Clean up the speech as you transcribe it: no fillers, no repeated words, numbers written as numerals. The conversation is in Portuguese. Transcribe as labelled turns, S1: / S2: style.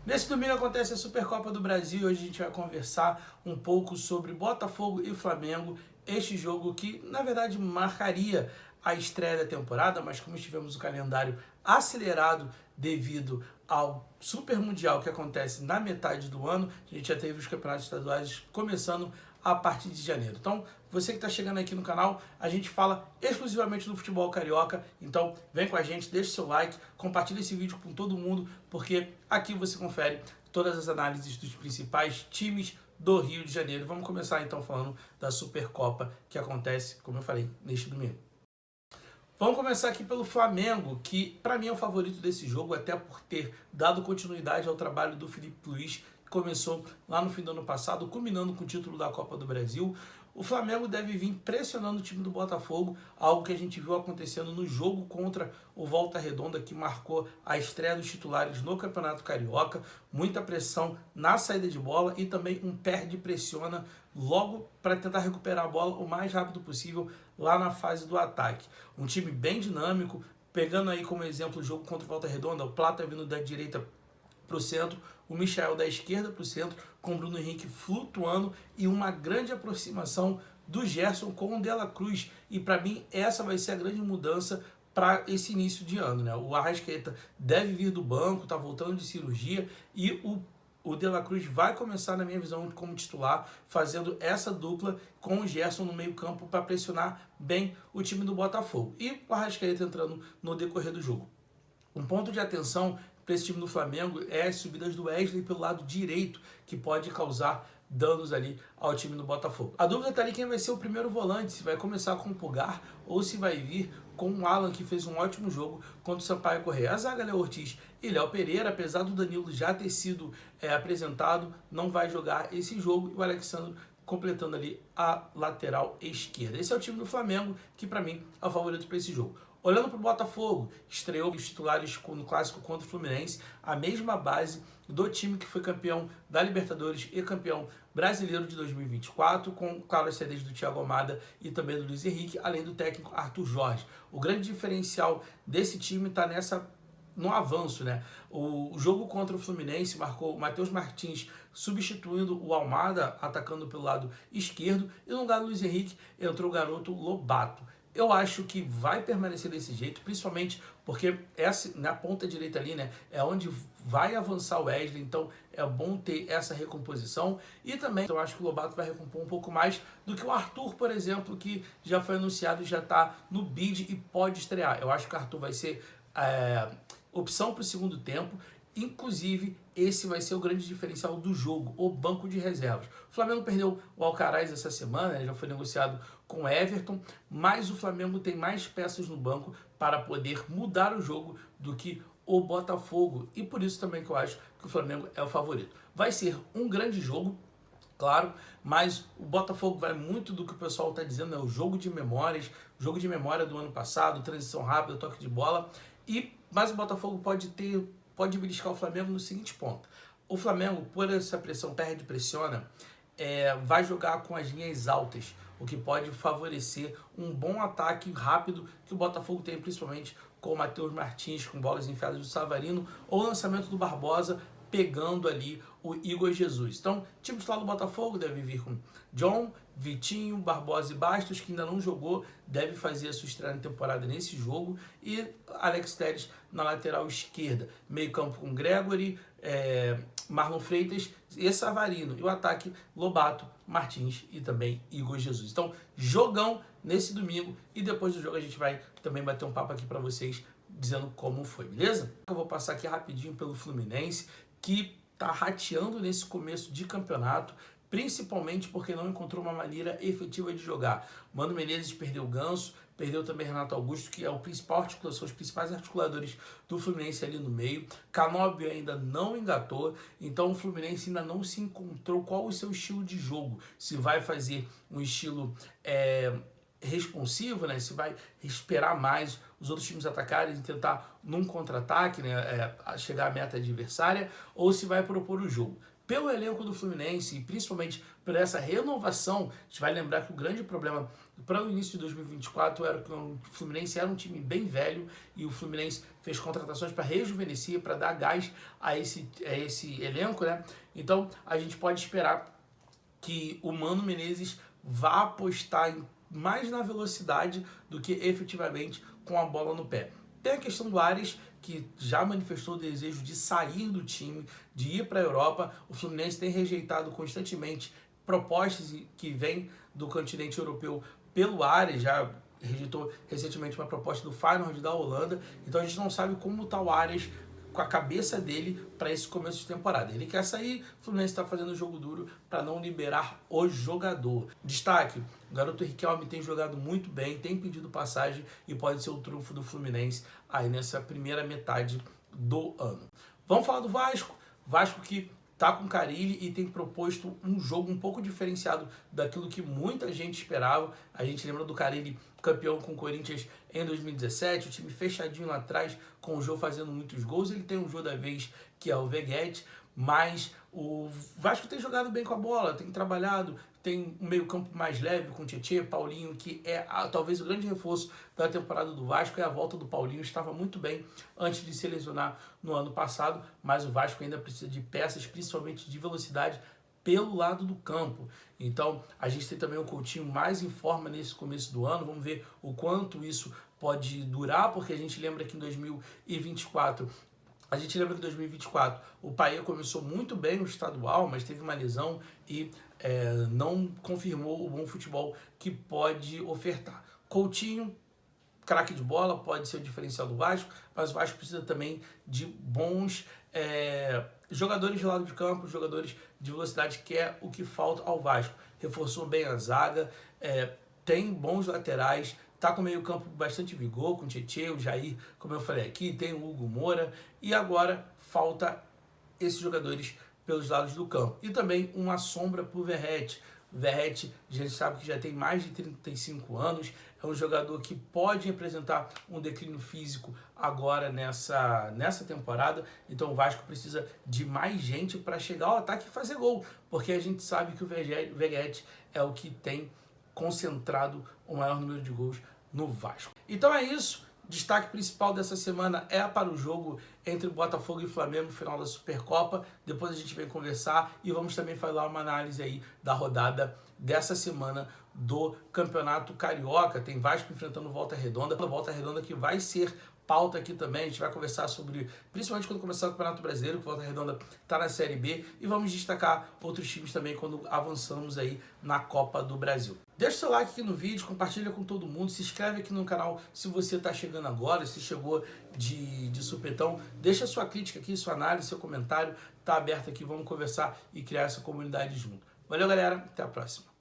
S1: Nesse domingo acontece a Supercopa do Brasil e hoje a gente vai conversar um pouco sobre Botafogo e Flamengo, este jogo que na verdade marcaria a estreia da temporada, mas como tivemos o calendário acelerado devido ao Super Mundial que acontece na metade do ano, a gente já teve os campeonatos estaduais começando a partir de janeiro. Então, você que está chegando aqui no canal, a gente fala exclusivamente do futebol carioca, então vem com a gente, deixa o seu like, compartilha esse vídeo com todo mundo, porque aqui você confere todas as análises dos principais times do Rio de Janeiro. Vamos começar então falando da Supercopa que acontece, como eu falei, neste domingo. Vamos começar aqui pelo Flamengo, que para mim é o favorito desse jogo, até por ter dado continuidade ao trabalho do Felipe Luiz, que começou lá no fim do ano passado, culminando com o título da Copa do Brasil. O Flamengo deve vir pressionando o time do Botafogo, algo que a gente viu acontecendo no jogo contra o Volta Redonda, que marcou a estreia dos titulares no Campeonato Carioca. Muita pressão na saída de bola e também um perde-pressiona logo para tentar recuperar a bola o mais rápido possível lá na fase do ataque. Um time bem dinâmico, pegando aí como exemplo o jogo contra o Volta Redonda, o Plata vindo da direita para o centro, o Michael da esquerda para o centro, com o Bruno Henrique flutuando e uma grande aproximação do Gerson com o De La Cruz. E para mim essa vai ser a grande mudança para esse início de ano, né? O Arrascaeta deve vir do banco, está voltando de cirurgia e o De La Cruz vai começar, na minha visão, como titular, fazendo essa dupla com o Gerson no meio campo para pressionar bem o time do Botafogo. E o Arrascaeta entrando no decorrer do jogo. Um ponto de atenção para esse time do Flamengo é as subidas do Wesley pelo lado direito, que pode causar danos ali ao time do Botafogo. A dúvida está ali quem vai ser o primeiro volante, se vai começar com o Pulgar ou se vai vir com o Alan, que fez um ótimo jogo contra o Sampaio Corrêa. A zaga, Léo Ortiz e Léo Pereira, apesar do Danilo já ter sido apresentado, não vai jogar esse jogo, e o Alexandre completando ali a lateral esquerda. Esse é o time do Flamengo, que para mim é o favorito para esse jogo. Olhando para o Botafogo, estreou os titulares no clássico contra o Fluminense, a mesma base do time que foi campeão da Libertadores e campeão brasileiro de 2024, com, claro, as saídas do Thiago Almada e também do Luiz Henrique, além do técnico Arthur Jorge. O grande diferencial desse time está no avanço, né? O jogo contra o Fluminense marcou o Matheus Martins substituindo o Almada, atacando pelo lado esquerdo, e no lugar do Luiz Henrique entrou o garoto Lobato. Eu acho que vai permanecer desse jeito, principalmente porque essa, na ponta direita ali, né, é onde vai avançar o Wesley, então é bom ter essa recomposição. E também eu acho que o Lobato vai recompor um pouco mais do que o Arthur, por exemplo, que já foi anunciado e já está no bid e pode estrear. Eu acho que o Arthur vai ser opção para o segundo tempo. Inclusive, esse vai ser o grande diferencial do jogo, o banco de reservas. O Flamengo perdeu o Alcaraz essa semana, já foi negociado com o Everton, mas o Flamengo tem mais peças no banco para poder mudar o jogo do que o Botafogo. E por isso também que eu acho que o Flamengo é o favorito. Vai ser um grande jogo, claro, mas o Botafogo vai muito do que o pessoal está dizendo, é o jogo de memórias, o jogo de memória do ano passado, transição rápida, toque de bola, mas o Botafogo pode beliscar o Flamengo no seguinte ponto. O Flamengo, por essa pressão, pressiona, vai jogar com as linhas altas, o que pode favorecer um bom ataque rápido que o Botafogo tem, principalmente com o Matheus Martins, com bolas enfiadas do Savarino, ou o lançamento do Barbosa, pegando ali o Igor Jesus. Então, o time titular do Botafogo deve vir com John, Vitinho, Barbosa e Bastos, que ainda não jogou, deve fazer a sua estreia na temporada nesse jogo, e Alex Telles na lateral esquerda. Meio campo com Gregory, Marlon Freitas e Savarino. E o ataque, Lobato, Martins e também Igor Jesus. Então, jogão nesse domingo, e depois do jogo a gente vai também bater um papo aqui para vocês, dizendo como foi, beleza? Eu vou passar aqui rapidinho pelo Fluminense, que está rateando nesse começo de campeonato, principalmente porque não encontrou uma maneira efetiva de jogar. Mano Menezes perdeu o Ganso, perdeu também Renato Augusto, que é o principal articulação, os principais articuladores do Fluminense ali no meio. Canóbio ainda não engatou, então o Fluminense ainda não se encontrou qual o seu estilo de jogo. Se vai fazer um estilo responsivo, né? Se vai esperar mais os outros times atacarem e tentar num contra-ataque, né? Chegar à meta adversária, ou se vai propor o jogo. pelo elenco do Fluminense e principalmente por essa renovação. A gente vai lembrar que o grande problema para o início de 2024 era que o Fluminense era um time bem velho e o Fluminense fez contratações para rejuvenescer, para dar gás a esse elenco, né? Então a gente pode esperar que o Mano Menezes vá apostar mais na velocidade do que efetivamente com a bola no pé. Tem a questão do Ares, que já manifestou o desejo de sair do time, de ir para a Europa. O Fluminense tem rejeitado constantemente propostas que vêm do continente europeu pelo Ares, já rejeitou recentemente uma proposta do Feyenoord da Holanda. Então a gente não sabe como está o Ares com a cabeça dele para esse começo de temporada. Ele quer sair, o Fluminense está fazendo jogo duro para não liberar o jogador. Destaque, o garoto Riquelme tem jogado muito bem, tem pedido passagem e pode ser o trunfo do Fluminense aí nessa primeira metade do ano. Vamos falar do Vasco. Vasco que tá com Carille e tem proposto um jogo um pouco diferenciado daquilo que muita gente esperava. A gente lembra do Carille campeão com o Corinthians em 2017, o time fechadinho lá atrás, com o Jô fazendo muitos gols. Ele tem um Jô da vez, que é o Veguete, mas o Vasco tem jogado bem com a bola, tem trabalhado, tem um meio campo mais leve com o Tietê, Paulinho, que é talvez o grande reforço da temporada do Vasco, é a volta do Paulinho, estava muito bem antes de se lesionar no ano passado, mas o Vasco ainda precisa de peças, principalmente de velocidade, pelo lado do campo. Então, a gente tem também o Coutinho mais em forma nesse começo do ano, vamos ver o quanto isso pode durar, porque a gente lembra que em 2024 o Paê começou muito bem no estadual, mas teve uma lesão e não confirmou o bom futebol que pode ofertar. Coutinho, craque de bola, pode ser o diferencial do Vasco, mas o Vasco precisa também de bons jogadores de lado de campo, jogadores de velocidade, que é o que falta ao Vasco. Reforçou bem a zaga, tem bons laterais, tá com meio campo bastante vigor, com o Tietê, o Jair, como eu falei aqui, tem o Hugo Moura, e agora falta esses jogadores pelos lados do campo. E também uma sombra para o Verratti. O Verratti, a gente sabe que já tem mais de 35 anos, é um jogador que pode apresentar um declínio físico agora nessa temporada, então o Vasco precisa de mais gente para chegar ao ataque e fazer gol, porque a gente sabe que o Verratti é o que tem concentrado o maior número de gols no Vasco. Então é isso. Destaque principal dessa semana é para o jogo entre Botafogo e Flamengo, final da Supercopa. Depois a gente vem conversar e vamos também fazer uma análise aí da rodada dessa semana do Campeonato Carioca. Tem Vasco enfrentando Volta Redonda que vai ser pauta aqui também. A gente vai conversar sobre, principalmente quando começar o Campeonato Brasileiro, que Volta Redonda está na Série B, e vamos destacar outros times também quando avançamos aí na Copa do Brasil. Deixa o seu like aqui no vídeo, compartilha com todo mundo, se inscreve aqui no canal se você está chegando agora, se chegou de supetão, deixa sua crítica aqui, sua análise, seu comentário, tá aberto aqui, vamos conversar e criar essa comunidade junto. Valeu, galera, até a próxima.